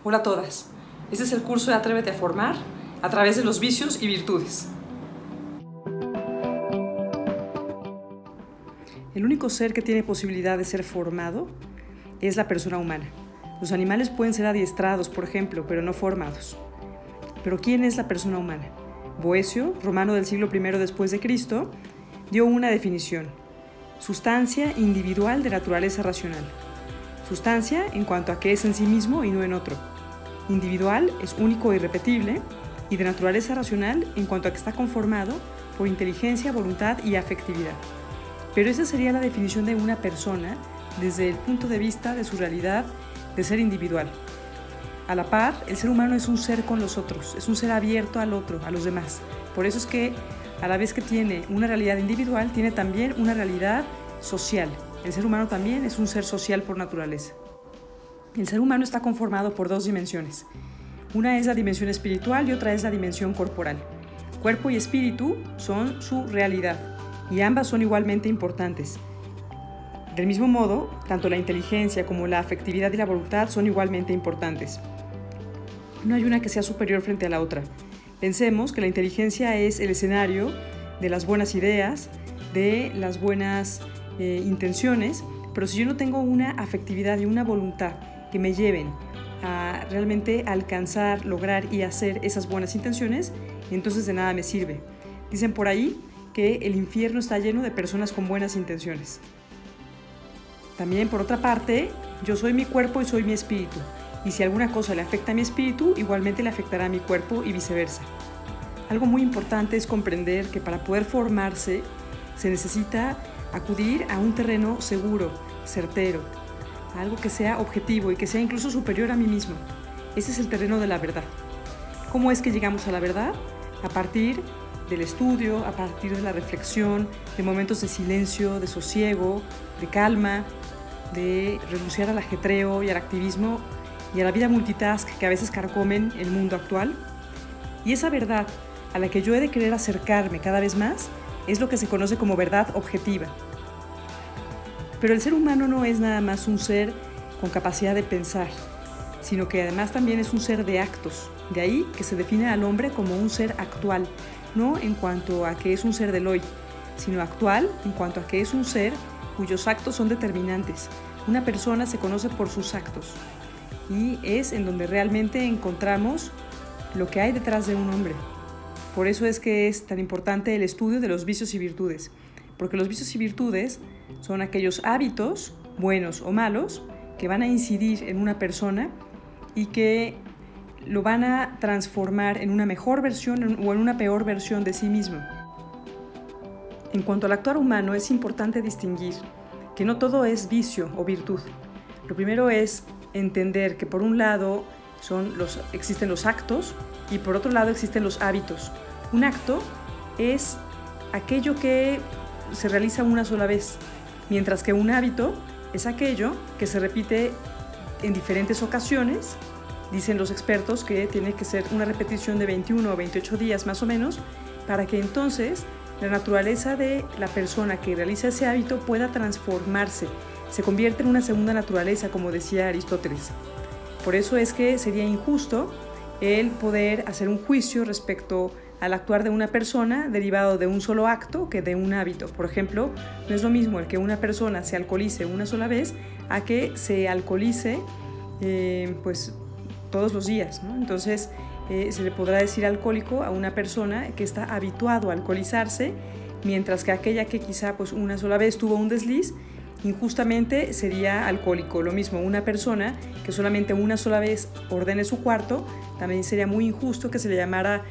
Hola a todas. Este es el curso de Atrévete a Formar a través de los vicios y virtudes. El único ser que tiene posibilidad de ser formado es la persona humana. Los animales pueden ser adiestrados, por ejemplo, pero no formados. ¿Pero quién es la persona humana? Boecio, romano del siglo I después de Cristo, dio una definición: sustancia individual de naturaleza racional. Sustancia en cuanto a que es en sí mismo y no en otro. Individual es único e irrepetible, y de naturaleza racional en cuanto a que está conformado por inteligencia, voluntad y afectividad. Pero esa sería la definición de una persona desde el punto de vista de su realidad de ser individual. A la par, el ser humano es un ser con los otros, es un ser abierto al otro, a los demás. Por eso es que, a la vez que tiene una realidad individual, tiene también una realidad social. El ser humano también es un ser social por naturaleza. El ser humano está conformado por dos dimensiones. Una es la dimensión espiritual y otra es la dimensión corporal. Cuerpo y espíritu son su realidad y ambas son igualmente importantes. Del mismo modo, tanto la inteligencia como la afectividad y la voluntad son igualmente importantes. No hay una que sea superior frente a la otra. Pensemos que la inteligencia es el escenario de las buenas ideas, de las buenas intenciones, pero si yo no tengo una afectividad y una voluntad que me lleven a realmente alcanzar, lograr y hacer esas buenas intenciones, entonces de nada me sirve. Dicen por ahí que el infierno está lleno de personas con buenas intenciones. También, por otra parte, yo soy mi cuerpo y soy mi espíritu, y si alguna cosa le afecta a mi espíritu, igualmente le afectará a mi cuerpo y viceversa. Algo muy importante es comprender que para poder formarse se necesita acudir a un terreno seguro, certero, algo que sea objetivo y que sea incluso superior a mí mismo. Ese es el terreno de la verdad. ¿Cómo es que llegamos a la verdad? A partir del estudio, a partir de la reflexión, de momentos de silencio, de sosiego, de calma, de renunciar al ajetreo y al activismo y a la vida multitask que a veces carcomen el mundo actual. Y esa verdad a la que yo he de querer acercarme cada vez más es lo que se conoce como verdad objetiva. Pero el ser humano no es nada más un ser con capacidad de pensar, sino que además también es un ser de actos. De ahí que se define al hombre como un ser actual, no en cuanto a que es un ser del hoy, sino actual en cuanto a que es un ser cuyos actos son determinantes. Una persona se conoce por sus actos y es en donde realmente encontramos lo que hay detrás de un hombre. Por eso es que es tan importante el estudio de los vicios y virtudes, porque los vicios y virtudes son aquellos hábitos, buenos o malos, que van a incidir en una persona y que lo van a transformar en una mejor versión o en una peor versión de sí mismo. En cuanto al actuar humano, es importante distinguir que no todo es vicio o virtud. Lo primero es entender que por un lado existen los actos y por otro lado existen los hábitos. Un acto es aquello que se realiza una sola vez, mientras que un hábito es aquello que se repite en diferentes ocasiones. Dicen los expertos que tiene que ser una repetición de 21 o 28 días más o menos, para que entonces la naturaleza de la persona que realiza ese hábito pueda transformarse, se convierte en una segunda naturaleza, como decía Aristóteles. Por eso es que sería injusto el poder hacer un juicio respecto al actuar de una persona derivado de un solo acto que de un hábito. Por ejemplo, no es lo mismo el que una persona se alcoholice una sola vez a que se alcoholice todos los días, ¿no? Entonces se le podrá decir alcohólico a una persona que está habituado a alcoholizarse, mientras que aquella que quizá una sola vez tuvo un desliz, injustamente sería alcohólico. Lo mismo, una persona que solamente una sola vez ordene su cuarto, también sería muy injusto que se le llamara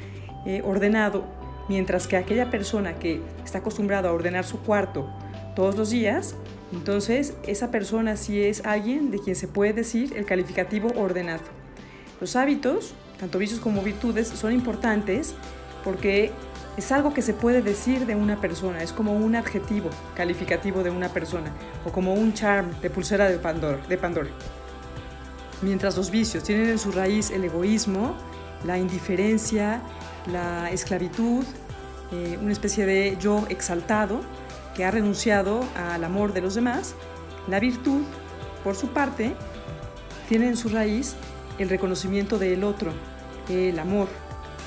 ordenado, mientras que aquella persona que está acostumbrada a ordenar su cuarto todos los días, entonces esa persona sí es alguien de quien se puede decir el calificativo ordenado. Los hábitos, tanto vicios como virtudes, son importantes porque es algo que se puede decir de una persona, es como un adjetivo calificativo de una persona o como un charm de pulsera de Pandora. Mientras los vicios tienen en su raíz el egoísmo, la indiferencia, la esclavitud, una especie de yo exaltado que ha renunciado al amor de los demás, la virtud, por su parte, tiene en su raíz el reconocimiento del otro, el amor,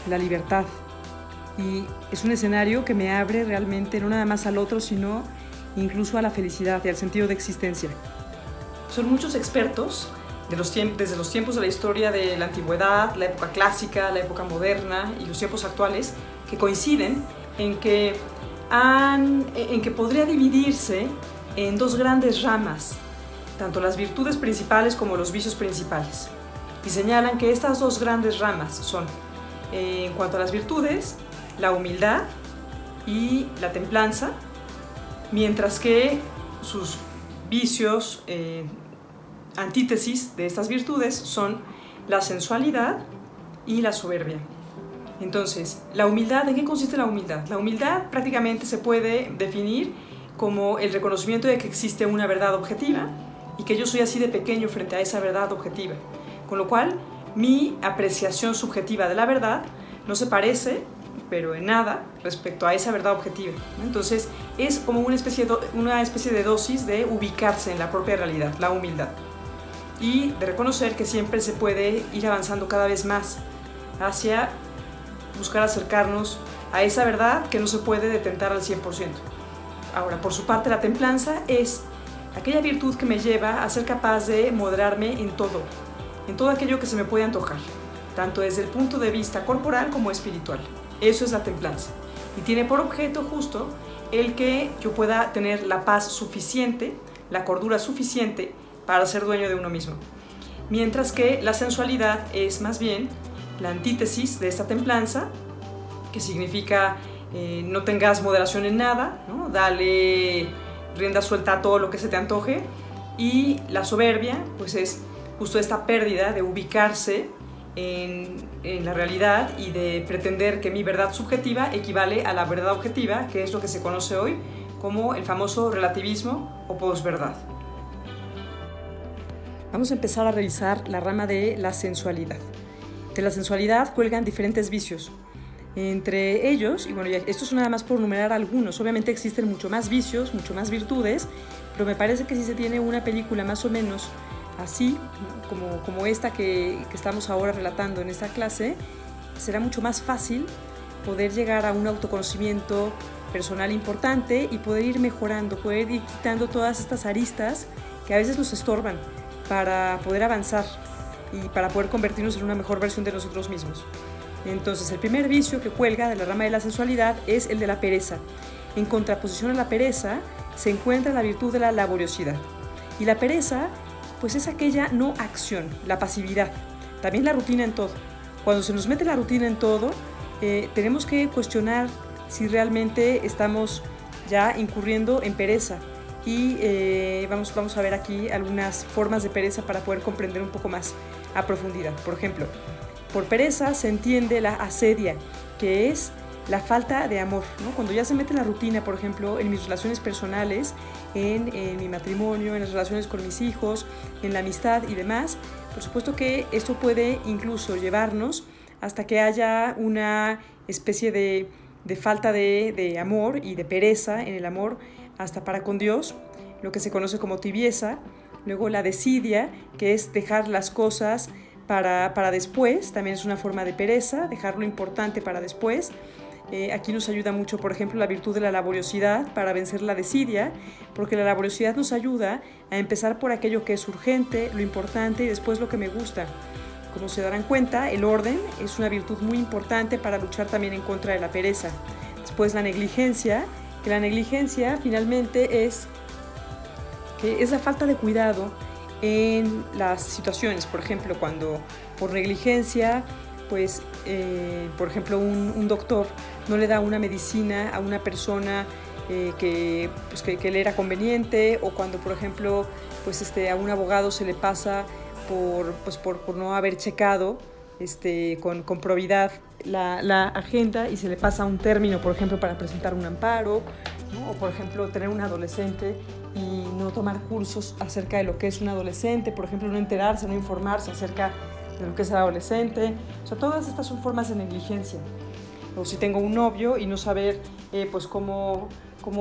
la libertad. Y es un escenario que me abre realmente no nada más al otro, sino incluso a la felicidad y al sentido de existencia. Son muchos expertos desde los tiempos de la historia de la antigüedad, la época clásica, la época moderna y los tiempos actuales, que coinciden en que podría dividirse en dos grandes ramas, tanto las virtudes principales como los vicios principales. Y señalan que estas dos grandes ramas son, en cuanto a las virtudes, la humildad y la templanza, mientras que sus vicios, antítesis de estas virtudes, son la sensualidad y la soberbia. Entonces, la humildad, ¿en qué consiste la humildad? La humildad prácticamente se puede definir como el reconocimiento de que existe una verdad objetiva y que yo soy así de pequeño frente a esa verdad objetiva. Con lo cual, mi apreciación subjetiva de la verdad no se parece, pero en nada, respecto a esa verdad objetiva. Entonces, es como una especie de dosis de ubicarse en la propia realidad, la humildad. Y de reconocer que siempre se puede ir avanzando cada vez más hacia buscar acercarnos a esa verdad que no se puede detentar al 100%. Ahora, por su parte, la templanza es aquella virtud que me lleva a ser capaz de moderarme en todo aquello que se me puede antojar, tanto desde el punto de vista corporal como espiritual. Eso es la templanza. Y tiene por objeto justo el que yo pueda tener la paz suficiente, la cordura suficiente para ser dueño de uno mismo. Mientras que la sensualidad es más bien la antítesis de esta templanza, que significa no tengas moderación en nada, ¿no? Dale rienda suelta a todo lo que se te antoje. Y la soberbia, pues es justo esta pérdida de ubicarse en la realidad y de pretender que mi verdad subjetiva equivale a la verdad objetiva, que es lo que se conoce hoy como el famoso relativismo o posverdad. Vamos a empezar a revisar la rama de la sensualidad. De la sensualidad cuelgan diferentes vicios. Entre ellos, y bueno, esto es nada más por enumerar algunos, obviamente existen mucho más vicios, mucho más virtudes, pero me parece que si se tiene una película más o menos así, como esta que estamos ahora relatando en esta clase, será mucho más fácil poder llegar a un autoconocimiento personal importante y poder ir mejorando, poder ir quitando todas estas aristas que a veces nos estorban para poder avanzar y para poder convertirnos en una mejor versión de nosotros mismos. Entonces, el primer vicio que cuelga de la rama de la sensualidad es el de la pereza. En contraposición a la pereza se encuentra la virtud de la laboriosidad. Y la pereza, pues es aquella no acción, la pasividad. También la rutina en todo. Cuando se nos mete la rutina en todo, tenemos que cuestionar si realmente estamos ya incurriendo en pereza. Y vamos a ver aquí algunas formas de pereza para poder comprender un poco más a profundidad. Por ejemplo, por pereza se entiende la asedia, que es la falta de amor, ¿no? Cuando ya se mete la rutina, por ejemplo, en mis relaciones personales, en mi matrimonio, en las relaciones con mis hijos, en la amistad y demás, por supuesto que esto puede incluso llevarnos hasta que haya una especie de falta de amor y de pereza en el amor hasta para con Dios, lo que se conoce como tibieza. Luego la desidia, que es dejar las cosas para después, también es una forma de pereza, dejar lo importante para después. Aquí nos ayuda mucho, por ejemplo, la virtud de la laboriosidad para vencer la desidia, porque la laboriosidad nos ayuda a empezar por aquello que es urgente, lo importante y después lo que me gusta. Como se darán cuenta, el orden es una virtud muy importante para luchar también en contra de la pereza. Después la negligencia, que la negligencia finalmente es la falta de cuidado en las situaciones. Por ejemplo, cuando por negligencia, pues, por ejemplo, un doctor no le da una medicina a una persona que le era conveniente, o cuando, por ejemplo, pues, a un abogado se le pasa por no haber checado con probidad la agenda y se le pasa un término, por ejemplo, para presentar un amparo, ¿no? O, por ejemplo, tener un adolescente y no tomar cursos acerca de lo que es un adolescente, por ejemplo, no enterarse, no informarse acerca de lo que es el adolescente. O sea, todas estas son formas de negligencia. O si tengo un novio y no saber pues cómo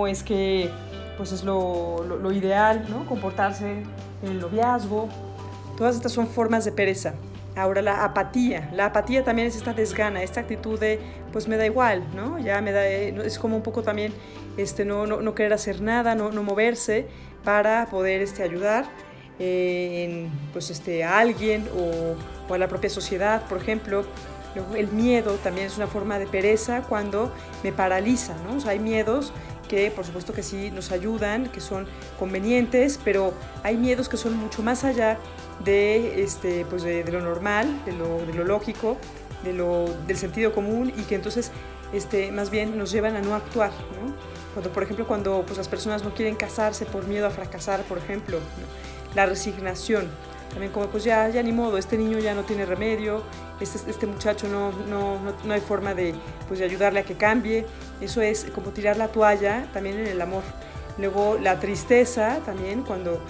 es que pues es lo ideal, ¿no? Comportarse en el noviazgo. Todas estas son formas de pereza. Ahora la apatía. La apatía también es esta desgana, esta actitud de, pues me da igual, ¿no? Ya me da, es como un poco también no querer hacer nada, no moverse para poder ayudar a alguien o a la propia sociedad, por ejemplo. Luego, el miedo también es una forma de pereza cuando me paraliza, ¿no? O sea, hay miedos que por supuesto que sí nos ayudan, que son convenientes, pero hay miedos que son mucho más allá de lo normal, de lo lógico, del sentido común, y que entonces más bien nos llevan a no actuar, ¿no? Por ejemplo, cuando pues, las personas no quieren casarse por miedo a fracasar, por ejemplo, ¿no? La resignación, también como pues ya ni modo, este niño ya no tiene remedio, este muchacho no hay forma de ayudarle a que cambie. Eso es como tirar la toalla también en el amor. Luego la tristeza también, cuando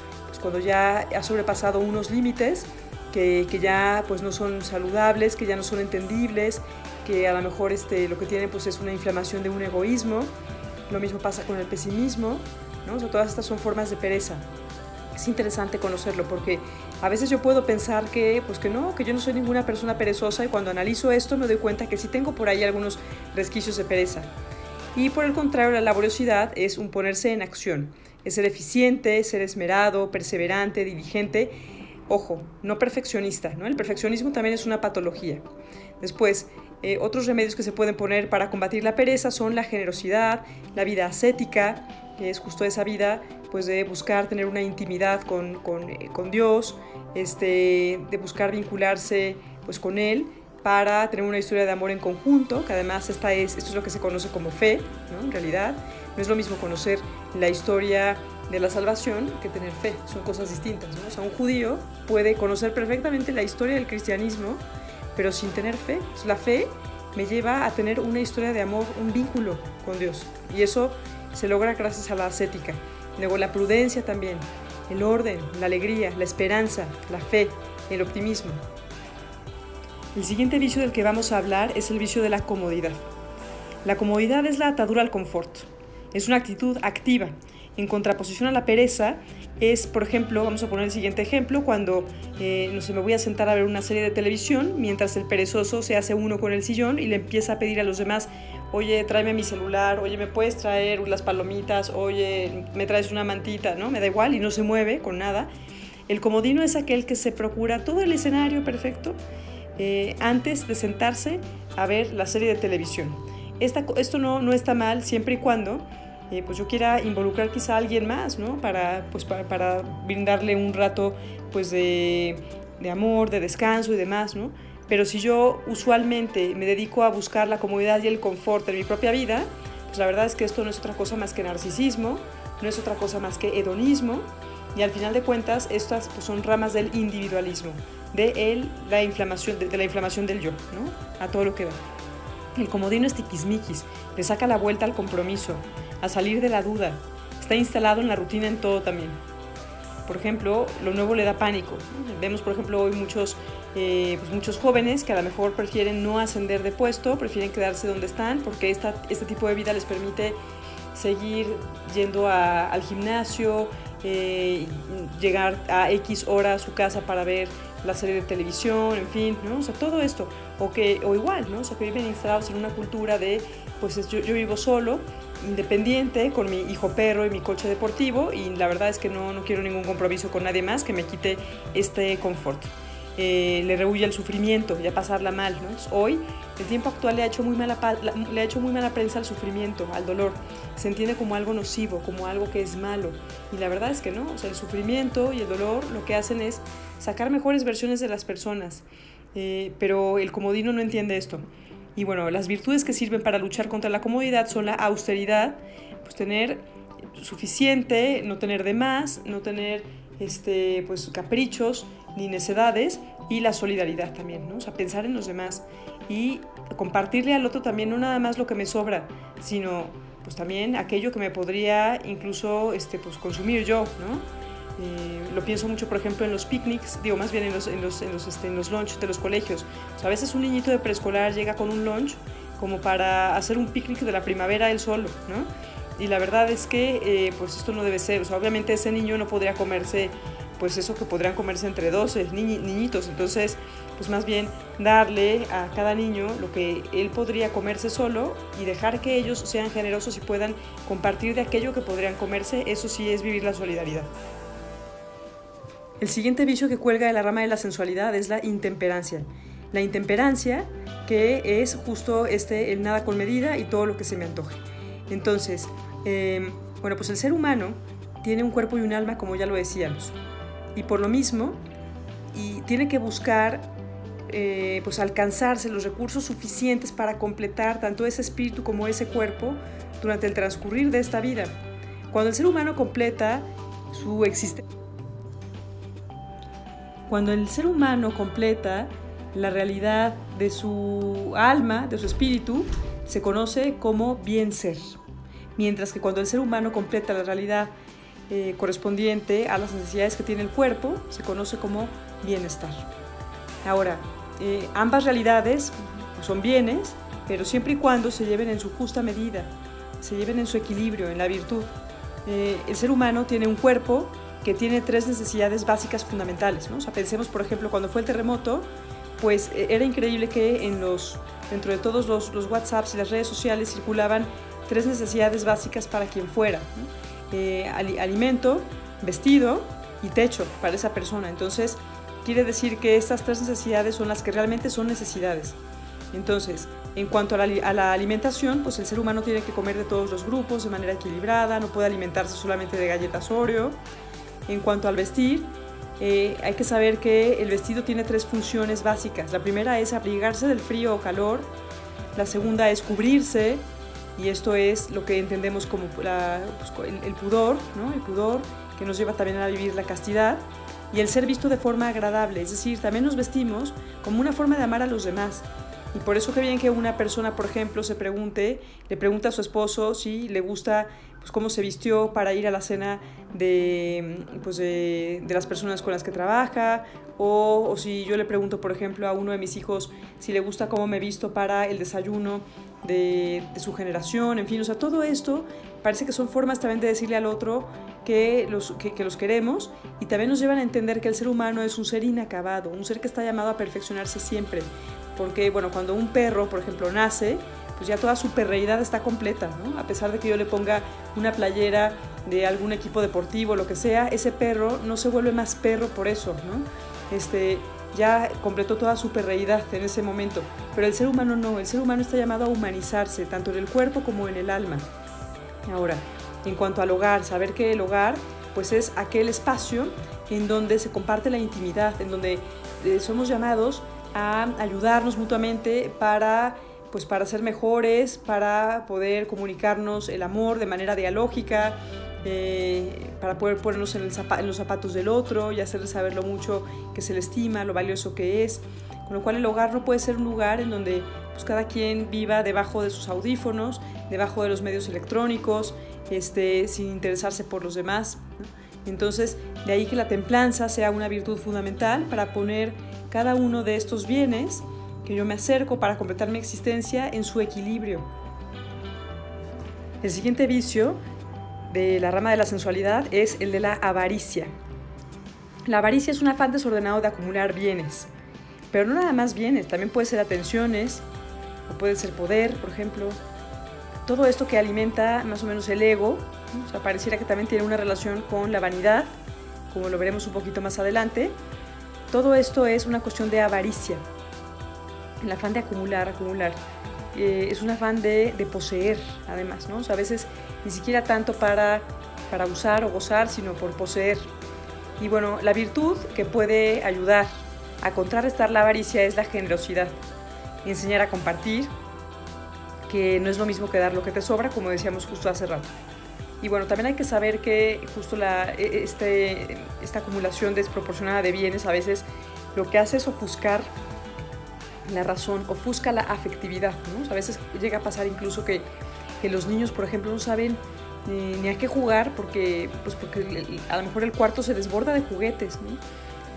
ya ha sobrepasado unos límites que ya pues no son saludables, que ya no son entendibles, que a lo mejor lo que tiene pues es una inflamación de un egoísmo. Lo mismo pasa con el pesimismo, ¿no? O sea, todas estas son formas de pereza. Es interesante conocerlo porque a veces yo puedo pensar que yo no soy ninguna persona perezosa, y cuando analizo esto me doy cuenta que sí tengo por ahí algunos resquicios de pereza. Y por el contrario, la laboriosidad es un ponerse en acción, es ser eficiente, ser esmerado, perseverante, diligente. Ojo, no perfeccionista, ¿no? El perfeccionismo también es una patología. Después, otros remedios que se pueden poner para combatir la pereza son la generosidad, la vida ascética, que es justo esa vida pues de buscar tener una intimidad con Dios, de buscar vincularse pues con Él para tener una historia de amor en conjunto, que además esto es lo que se conoce como fe, ¿no? En realidad no es lo mismo conocer la historia de la salvación que tener fe, son cosas distintas, ¿no? O sea, un judío puede conocer perfectamente la historia del cristianismo, pero sin tener fe. Entonces, la fe me lleva a tener una historia de amor, un vínculo con Dios, y eso se logra gracias a la ascética. Luego la prudencia también, el orden, la alegría, la esperanza, la fe, el optimismo. El siguiente vicio del que vamos a hablar es el vicio de la comodidad. La comodidad es la atadura al confort. Es una actitud activa. En contraposición a la pereza es, por ejemplo, vamos a poner el siguiente ejemplo, cuando me voy a sentar a ver una serie de televisión mientras el perezoso se hace uno con el sillón y le empieza a pedir a los demás: oye, tráeme mi celular, oye, ¿me puedes traer las palomitas? Oye, ¿me traes una mantita? ¿No? Me da igual, y no se mueve con nada. El comodino es aquel que se procura todo el escenario perfecto antes de sentarse a ver la serie de televisión. Esto no está mal siempre y cuando pues yo quiera involucrar quizá a alguien más, ¿no? Para brindarle un rato pues de amor, de descanso y demás, ¿no? Pero si yo usualmente me dedico a buscar la comodidad y el confort en mi propia vida, pues la verdad es que esto no es otra cosa más que narcisismo, no es otra cosa más que hedonismo, y al final de cuentas estas pues son ramas del individualismo, de la inflamación del yo, ¿no? A todo lo que da. El comodino es tiquismiquis, le saca la vuelta al compromiso, a salir de la duda, está instalado en la rutina en todo también. Por ejemplo, lo nuevo le da pánico, ¿no? Vemos, por ejemplo, hoy muchos jóvenes que a lo mejor prefieren no ascender de puesto, prefieren quedarse donde están, porque este tipo de vida les permite seguir yendo al gimnasio, llegar a X hora a su casa para ver la serie de televisión, en fin, ¿no? O sea, todo esto, o igual, ¿no? O sea, que viven instalados en una cultura de, pues yo vivo solo, independiente, con mi hijo perro y mi coche deportivo, y la verdad es que no quiero ningún compromiso con nadie más que me quite este confort. Le rehuye el sufrimiento, ya pasarla mal, ¿no? Entonces, hoy, el tiempo actual le ha hecho muy mala prensa al sufrimiento, al dolor. Se entiende como algo nocivo, como algo que es malo, y la verdad es que no. O sea, el sufrimiento y el dolor lo que hacen es sacar mejores versiones de las personas, pero el comodino no entiende esto. Y bueno, las virtudes que sirven para luchar contra la comodidad son la austeridad, pues tener suficiente, no tener de más, no tener pues caprichos ni necedades, y la solidaridad también, ¿no? O sea, pensar en los demás y compartirle al otro también, no nada más lo que me sobra, sino pues también aquello que me podría incluso pues consumir yo, ¿no? Lo pienso mucho, por ejemplo, en los picnics, más bien en los lunch de los colegios. O sea, a veces un niñito de preescolar llega con un lunch como para hacer un picnic de la primavera él solo, ¿no? Y la verdad es que pues esto no debe ser. O sea, obviamente ese niño no podría comerse pues eso que podrían comerse entre 12 niñitos. Entonces pues más bien darle a cada niño lo que él podría comerse solo y dejar que ellos sean generosos y puedan compartir de aquello que podrían comerse. Eso sí es vivir la solidaridad. El siguiente vicio que cuelga de la rama de la sensualidad es la intemperancia. La intemperancia, que es justo el nada con medida y todo lo que se me antoje. Entonces, pues el ser humano tiene un cuerpo y un alma, como ya lo decíamos, y por lo mismo tiene que buscar alcanzarse los recursos suficientes para completar tanto ese espíritu como ese cuerpo durante el transcurrir de esta vida. Cuando el ser humano completa su existencia, cuando el ser humano completa la realidad de su alma, de su espíritu, se conoce como bien ser. Mientras que cuando el ser humano completa la realidad correspondiente a las necesidades que tiene el cuerpo, se conoce como bienestar. Ahora, ambas realidades son bienes, pero siempre y cuando se lleven en su justa medida, se lleven en su equilibrio, en la virtud. El ser humano tiene un cuerpo que tiene 3 necesidades básicas fundamentales, ¿no? O sea, pensemos, por ejemplo, cuando fue el terremoto, pues era increíble que dentro de todos los WhatsApps y las redes sociales circulaban 3 necesidades básicas para quien fuera, ¿no? Alimento, vestido y techo para esa persona. Entonces, quiere decir que estas 3 necesidades son las que realmente son necesidades. Entonces, en cuanto a la alimentación, pues el ser humano tiene que comer de todos los grupos de manera equilibrada, no puede alimentarse solamente de galletas Oreo. En cuanto al vestir, hay que saber que el vestido tiene 3 funciones básicas. La primera es abrigarse del frío o calor, la segunda es cubrirse, y esto es lo que entendemos como el pudor, ¿no? El pudor que nos lleva también a vivir la castidad, y el ser visto de forma agradable, es decir, también nos vestimos como una forma de amar a los demás. Y por eso que bien que una persona, por ejemplo, le pregunta a su esposo si le gusta cómo se vistió para ir a la cena de las personas con las que trabaja, o si yo le pregunto, por ejemplo, a uno de mis hijos si le gusta cómo me visto para el desayuno de su generación, en fin, o sea, todo esto parece que son formas también de decirle al otro que los queremos, y también nos llevan a entender que el ser humano es un ser inacabado, un ser que está llamado a perfeccionarse siempre, porque cuando un perro, por ejemplo, nace, pues ya toda su perreidad está completa, ¿no? A pesar de que yo le ponga una playera de algún equipo deportivo, lo que sea, ese perro no se vuelve más perro por eso, ¿no? Ya completó toda su perreidad en ese momento, pero el ser humano no, el ser humano está llamado a humanizarse, tanto en el cuerpo como en el alma. Ahora, en cuanto al hogar, saber que el hogar pues es aquel espacio en donde se comparte la intimidad, en donde somos llamados a ayudarnos mutuamente para ser mejores, para poder comunicarnos el amor de manera dialógica, para poder ponernos en los zapatos del otro y hacerle saber lo mucho que se le estima, lo valioso que es. Con lo cual el hogar no puede ser un lugar en donde cada quien viva debajo de sus audífonos, debajo de los medios electrónicos, sin interesarse por los demás, ¿no? Entonces, de ahí que la templanza sea una virtud fundamental para poner cada uno de estos bienes que yo me acerco para completar mi existencia en su equilibrio. El siguiente vicio de la rama de la sensualidad es el de la avaricia. La avaricia es un afán desordenado de acumular bienes, pero no nada más bienes, también puede ser atenciones, o puede ser poder, por ejemplo. Todo esto que alimenta más o menos el ego, ¿no? O sea, pareciera que también tiene una relación con la vanidad, como lo veremos un poquito más adelante. Todo esto es una cuestión de avaricia, el afán de acumular. Es un afán de poseer, además, ¿no? O sea, a veces ni siquiera tanto para usar o gozar, sino por poseer. Y bueno, la virtud que puede ayudar a contrarrestar la avaricia es la generosidad. Enseñar a compartir, que no es lo mismo que dar lo que te sobra, como decíamos justo hace rato. Y bueno, también hay que saber que justo esta acumulación desproporcionada de bienes a veces lo que hace es ofuscar la razón, ofusca la afectividad, ¿no? O sea, a veces llega a pasar incluso que los niños, por ejemplo, no saben ni a qué jugar porque a lo mejor el cuarto se desborda de juguetes, ¿no?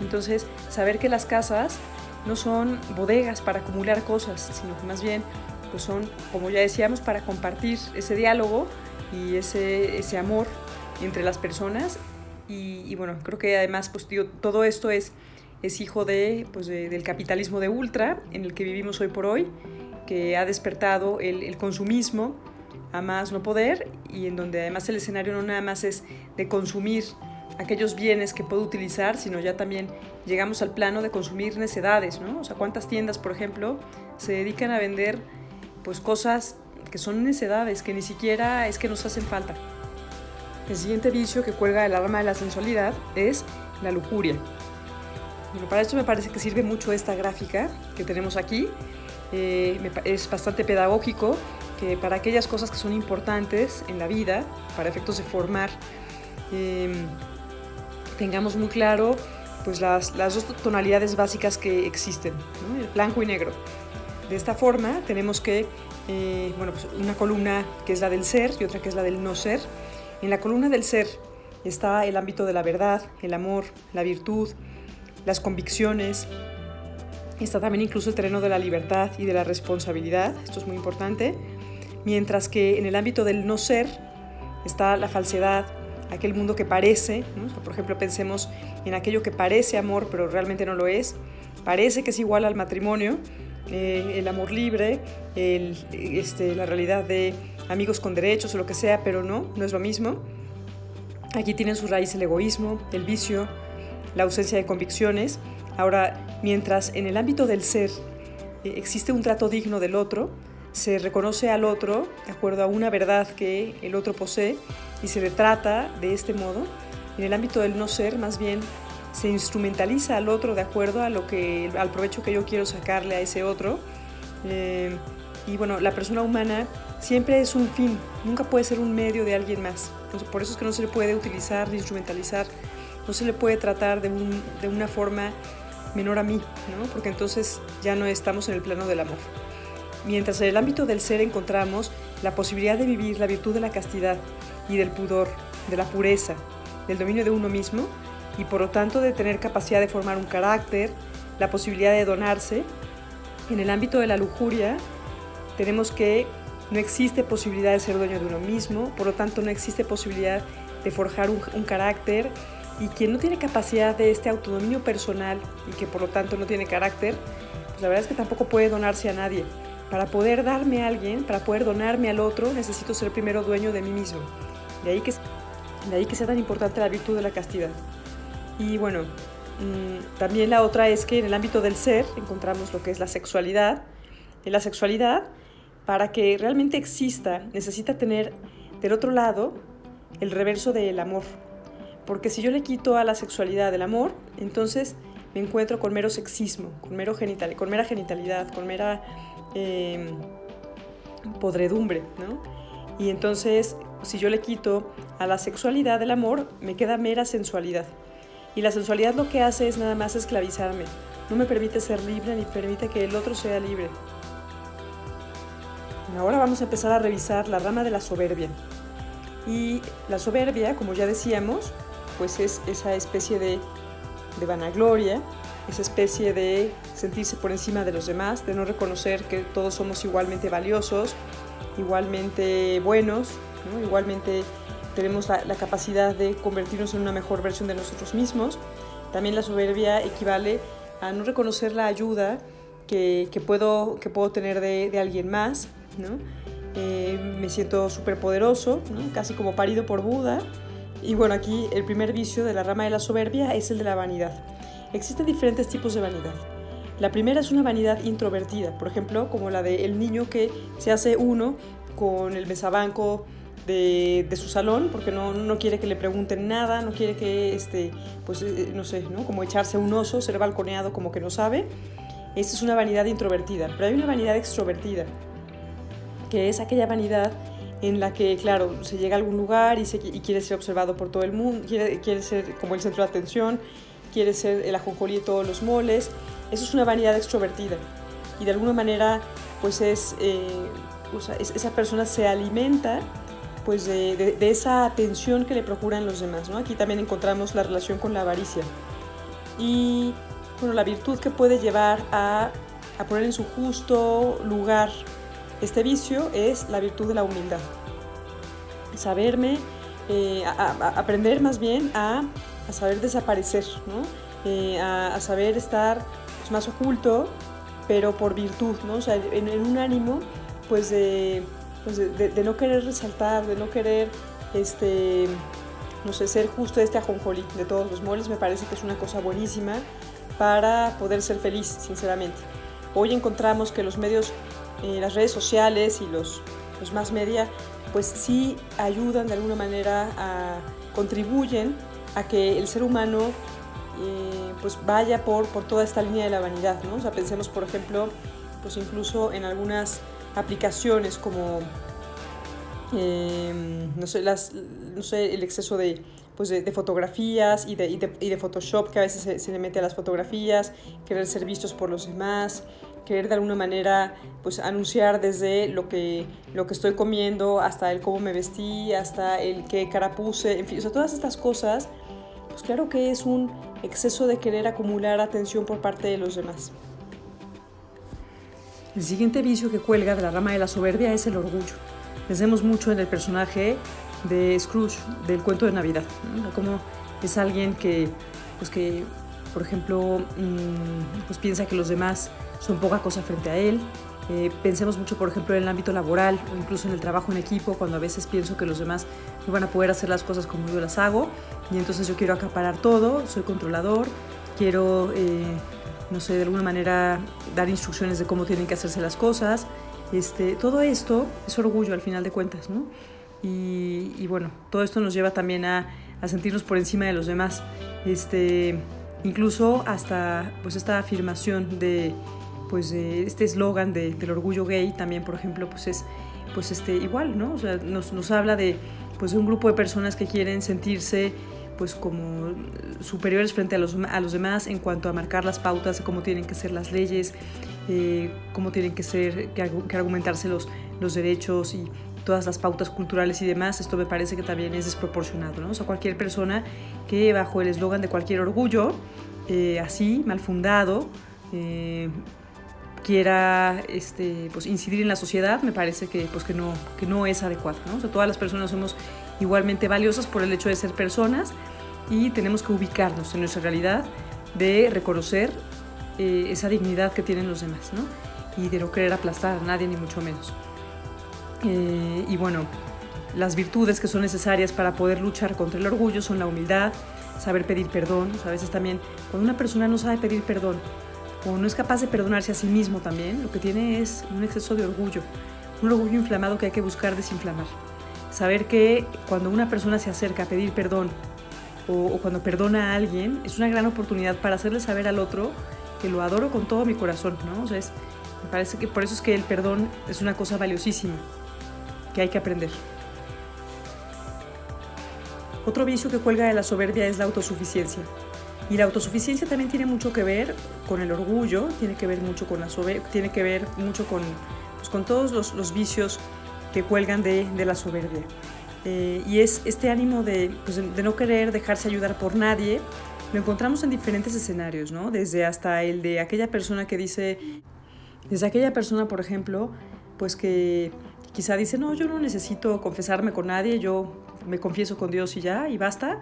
Entonces, saber que las casas no son bodegas para acumular cosas, sino que más bien pues son, como ya decíamos, para compartir ese diálogo y ese amor entre las personas. Y bueno, creo que además todo esto es es hijo del capitalismo de ultra en el que vivimos hoy por hoy, que ha despertado el consumismo a más no poder, y en donde además el escenario no nada más es de consumir aquellos bienes que puedo utilizar, sino ya también llegamos al plano de consumir necedades, ¿no? O sea, cuántas tiendas, por ejemplo, se dedican a vender pues cosas que son necedades, que ni siquiera es que nos hacen falta. El siguiente vicio que cuelga el arma de la sensualidad es la lujuria. Bueno, para esto me parece que sirve mucho esta gráfica que tenemos aquí. Es bastante pedagógico, que para aquellas cosas que son importantes en la vida, para efectos de formar, tengamos muy claro pues las dos tonalidades básicas que existen, ¿no? El blanco y negro. De esta forma tenemos que pues una columna que es la del ser y otra que es la del no ser. En la columna del ser está el ámbito de la verdad, el amor, la virtud, las convicciones. Está también incluso el terreno de la libertad y de la responsabilidad, esto es muy importante. Mientras que en el ámbito del no ser está la falsedad, aquel mundo que parece, ¿no? Por ejemplo, pensemos en aquello que parece amor, pero realmente no lo es. Parece que es igual al matrimonio, el amor libre, la realidad de amigos con derechos o lo que sea, pero no es lo mismo. Aquí tienen su raíz el egoísmo, el vicio, la ausencia de convicciones. Ahora, mientras en el ámbito del ser existe un trato digno del otro, se reconoce al otro de acuerdo a una verdad que el otro posee y se le trata de este modo. En el ámbito del no ser, más bien, se instrumentaliza al otro de acuerdo a al provecho que yo quiero sacarle a ese otro. Y bueno, la persona humana siempre es un fin, nunca puede ser un medio de alguien más. Entonces, por eso es que no se le puede utilizar ni instrumentalizar, no se le puede tratar de una forma menor a mí, ¿no? Porque entonces ya no estamos en el plano del amor. Mientras en el ámbito del ser encontramos la posibilidad de vivir la virtud de la castidad y del pudor, de la pureza, del dominio de uno mismo y por lo tanto de tener capacidad de formar un carácter, la posibilidad de donarse. En el ámbito de la lujuria tenemos que no existe posibilidad de ser dueño de uno mismo, por lo tanto no existe posibilidad de forjar un carácter, y quien no tiene capacidad de este autodominio personal y que por lo tanto no tiene carácter, pues la verdad es que tampoco puede donarse a nadie. Para poder darme a alguien, para poder donarme al otro, necesito ser primero dueño de mí mismo. De ahí que sea tan importante la virtud de la castidad. Y bueno, también la otra es que en el ámbito del ser encontramos lo que es la sexualidad. La sexualidad, para que realmente exista, necesita tener del otro lado el reverso del amor. Porque si yo le quito a la sexualidad el amor, entonces me encuentro con mero sexismo, con mera genitalidad, con mera podredumbre, ¿no? Y entonces, si yo le quito a la sexualidad del amor, me queda mera sensualidad. Y la sensualidad lo que hace es nada más esclavizarme. No me permite ser libre ni permite que el otro sea libre. Ahora vamos a empezar a revisar la rama de la soberbia. Y la soberbia, como ya decíamos, pues es esa especie de vanagloria, esa especie de sentirse por encima de los demás, de no reconocer que todos somos igualmente valiosos, igualmente buenos, ¿no? Igualmente tenemos la capacidad de convertirnos en una mejor versión de nosotros mismos. También la soberbia equivale a no reconocer la ayuda que puedo tener de alguien más, ¿no? Me siento súper poderoso, ¿no? Casi como parido por Buda. Y bueno, aquí el primer vicio de la rama de la soberbia es el de la vanidad. Existen diferentes tipos de vanidad. La primera es una vanidad introvertida, por ejemplo, como la del niño que se hace uno con el mesabanco de su salón, porque no quiere que le pregunten nada, no quiere que, no sé, ¿no? Como echarse un oso, ser balconeado como que no sabe. Esta es una vanidad introvertida, pero hay una vanidad extrovertida, que es aquella vanidad en la que, claro, se llega a algún lugar y quiere ser observado por todo el mundo, quiere ser como el centro de atención, quiere ser el ajonjolí de todos los moles. Eso es una vanidad extrovertida. Y de alguna manera, pues esa persona se alimenta pues de esa atención que le procuran los demás, ¿no? Aquí también encontramos la relación con la avaricia. Y bueno, la virtud que puede llevar a poner en su justo lugar este vicio es la virtud de la humildad. Saberme, aprender más bien a saber desaparecer, ¿no? a saber estar pues, más oculto, pero por virtud, ¿no? O sea, en un ánimo pues de no querer resaltar, de no querer no sé, ser justo este ajonjolí de todos los moles. Me parece que es una cosa buenísima para poder ser feliz, sinceramente. Hoy encontramos que los medios, las redes sociales y los más media, pues sí ayudan de alguna manera, contribuyen a que el ser humano pues vaya por toda esta línea de la vanidad, ¿no? O sea, pensemos, por ejemplo, pues incluso en algunas aplicaciones como no sé, el exceso de fotografías y de Photoshop que a veces se le mete a las fotografías, querer ser vistos por los demás, querer de alguna manera pues anunciar desde lo que estoy comiendo hasta el cómo me vestí, hasta el qué cara puse, en fin, o sea, todas estas cosas, pues claro que es un exceso de querer acumular atención por parte de los demás. El siguiente vicio que cuelga de la rama de la soberbia es el orgullo. Pensemos mucho en el personaje de Scrooge, del cuento de Navidad, ¿no? Como es alguien que, por ejemplo, pues piensa que los demás son poca cosa frente a él. Pensemos mucho, por ejemplo, en el ámbito laboral o incluso en el trabajo en equipo, cuando a veces pienso que los demás no van a poder hacer las cosas como yo las hago, y entonces yo quiero acaparar todo, soy controlador, quiero, no sé, de alguna manera dar instrucciones de cómo tienen que hacerse las cosas. Todo esto es orgullo al final de cuentas, ¿no? Y bueno, todo esto nos lleva también a sentirnos por encima de los demás. Incluso hasta pues esta afirmación de este eslogan del orgullo gay también, por ejemplo, pues es igual, ¿no? O sea, nos habla de un grupo de personas que quieren sentirse pues como superiores frente a los demás en cuanto a marcar las pautas de cómo tienen que ser las leyes, cómo tienen que argumentarse los derechos y todas las pautas culturales y demás. Esto me parece que también es desproporcionado, ¿no? O sea, cualquier persona que bajo el eslogan de cualquier orgullo, así, mal fundado, quiera pues incidir en la sociedad, me parece que no es adecuado, ¿no? O sea, todas las personas somos igualmente valiosas por el hecho de ser personas y tenemos que ubicarnos en nuestra realidad de reconocer esa dignidad que tienen los demás, ¿no? Y de no querer aplastar a nadie, ni mucho menos. Y bueno, las virtudes que son necesarias para poder luchar contra el orgullo son la humildad, saber pedir perdón. O sea, a veces también cuando una persona no sabe pedir perdón o no es capaz de perdonarse a sí mismo también, lo que tiene es un exceso de orgullo, un orgullo inflamado que hay que buscar desinflamar. Saber que cuando una persona se acerca a pedir perdón o cuando perdona a alguien, es una gran oportunidad para hacerle saber al otro que lo adoro con todo mi corazón, ¿no? O sea, me parece que por eso es que el perdón es una cosa valiosísima que hay que aprender. Otro vicio que cuelga de la soberbia es la autosuficiencia. Y la autosuficiencia también tiene mucho que ver con el orgullo, tiene que ver mucho con la soberbia, tiene que ver mucho con todos los vicios que cuelgan de la soberbia. Y es este ánimo de no querer dejarse ayudar por nadie. Lo encontramos en diferentes escenarios, ¿no? Desde hasta el de aquella persona que dice, desde aquella persona, por ejemplo, pues que quizá dice, no, yo no necesito confesarme con nadie, yo me confieso con Dios y ya, y basta.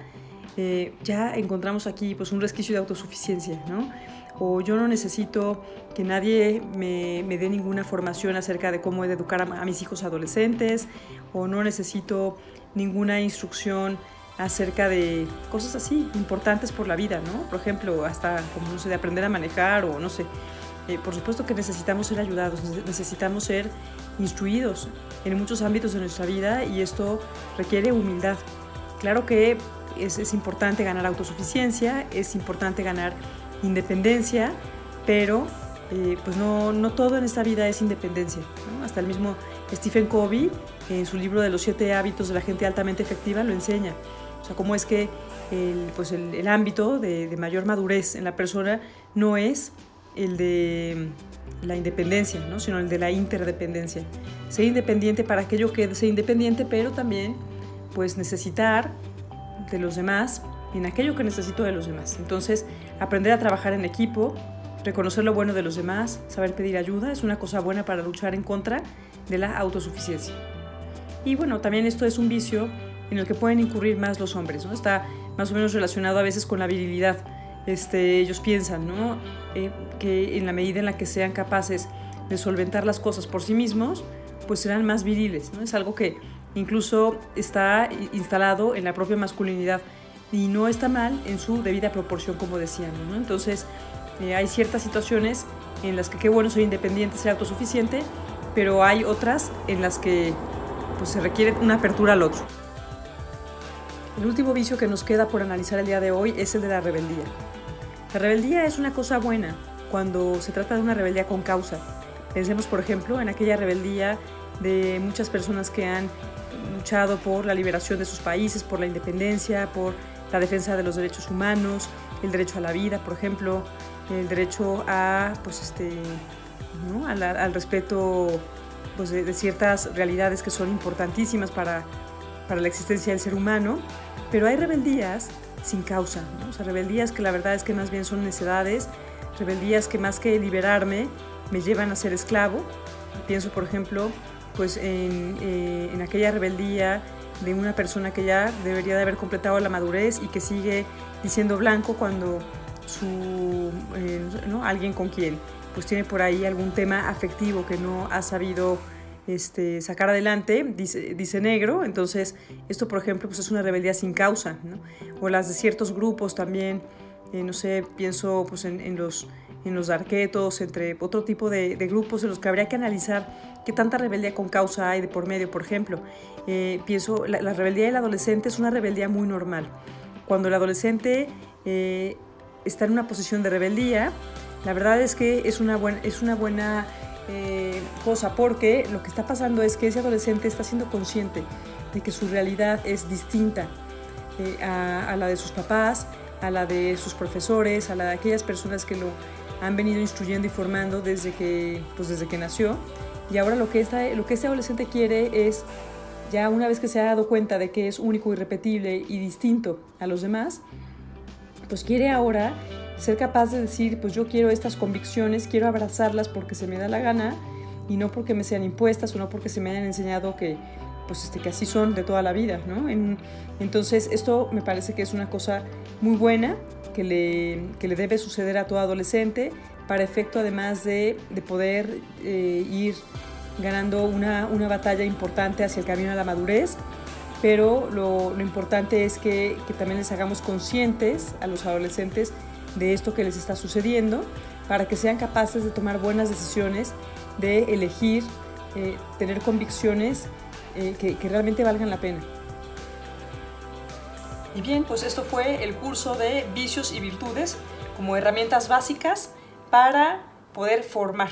Ya encontramos aquí pues un resquicio de autosuficiencia, ¿no? O yo no necesito que nadie me dé ninguna formación acerca de cómo he de educar a mis hijos adolescentes, o no necesito ninguna instrucción acerca de cosas así importantes por la vida, ¿no? Por ejemplo, hasta como, no sé, de aprender a manejar o no sé. Por supuesto que necesitamos ser ayudados, necesitamos ser instruidos en muchos ámbitos de nuestra vida y esto requiere humildad. Claro que es importante ganar autosuficiencia, es importante ganar independencia, pero pues no todo en esta vida es independencia, ¿no? Hasta el mismo Stephen Covey, en su libro de los 7 hábitos de la gente altamente efectiva, lo enseña. O sea, cómo es que el ámbito de mayor madurez en la persona no es el de la independencia, ¿no? Sino el de la interdependencia. Ser independiente para aquello que es ser independiente, pero también pues necesitar de los demás en aquello que necesito de los demás. Entonces, aprender a trabajar en equipo, reconocer lo bueno de los demás, saber pedir ayuda, es una cosa buena para luchar en contra de la autosuficiencia. Y bueno, también esto es un vicio en el que pueden incurrir más los hombres, ¿no? Está más o menos relacionado a veces con la virilidad. ellos piensan, ¿no? Que en la medida en la que sean capaces de solventar las cosas por sí mismos, pues serán más viriles, ¿no? Es algo que incluso está instalado en la propia masculinidad y no está mal en su debida proporción, como decíamos, ¿no? Entonces, hay ciertas situaciones en las que qué bueno ser independiente, ser autosuficiente, pero hay otras en las que pues, se requiere una apertura al otro. El último vicio que nos queda por analizar el día de hoy es el de la rebeldía. La rebeldía es una cosa buena cuando se trata de una rebeldía con causa. Pensemos, por ejemplo, en aquella rebeldía de muchas personas que han luchado por la liberación de sus países, por la independencia, por la defensa de los derechos humanos, el derecho a la vida, por ejemplo, el derecho a, pues, ¿no? al respeto pues, de ciertas realidades que son importantísimas para la existencia del ser humano. Pero hay rebeldías sin causa, ¿no? O sea, rebeldías que la verdad es que más bien son necedades, rebeldías que más que liberarme me llevan a ser esclavo. Pienso, por ejemplo, pues en aquella rebeldía de una persona que ya debería de haber completado la madurez y que sigue diciendo blanco cuando ¿no? alguien con quien pues tiene por ahí algún tema afectivo que no ha sabido sacar adelante, dice negro. Entonces esto, por ejemplo, pues es una rebeldía sin causa, ¿no? O las de ciertos grupos también, no sé, pienso pues en los darketos, entre otro tipo de grupos en los que habría que analizar qué tanta rebeldía con causa hay de por medio. Por ejemplo, pienso, la rebeldía del adolescente es una rebeldía muy normal. Cuando el adolescente está en una posición de rebeldía, la verdad es que es una buena cosa, porque lo que está pasando es que ese adolescente está siendo consciente de que su realidad es distinta a la de sus papás, a la de sus profesores, a la de aquellas personas que lo han venido instruyendo y formando desde que nació. Y ahora lo que este adolescente quiere es, ya una vez que se ha dado cuenta de que es único, irrepetible y distinto a los demás, pues quiere ahora ser capaz de decir, pues yo quiero estas convicciones, quiero abrazarlas porque se me da la gana y no porque me sean impuestas o no porque se me hayan enseñado que así son de toda la vida, ¿no? Entonces esto me parece que es una cosa muy buena que le debe suceder a todo adolescente, para efecto además de poder ir ganando una batalla importante hacia el camino a la madurez. Pero lo importante es que también les hagamos conscientes a los adolescentes de esto que les está sucediendo, para que sean capaces de tomar buenas decisiones, de elegir, tener convicciones que realmente valgan la pena. Y bien, pues esto fue el curso de Vicios y Virtudes como herramientas básicas para poder formar.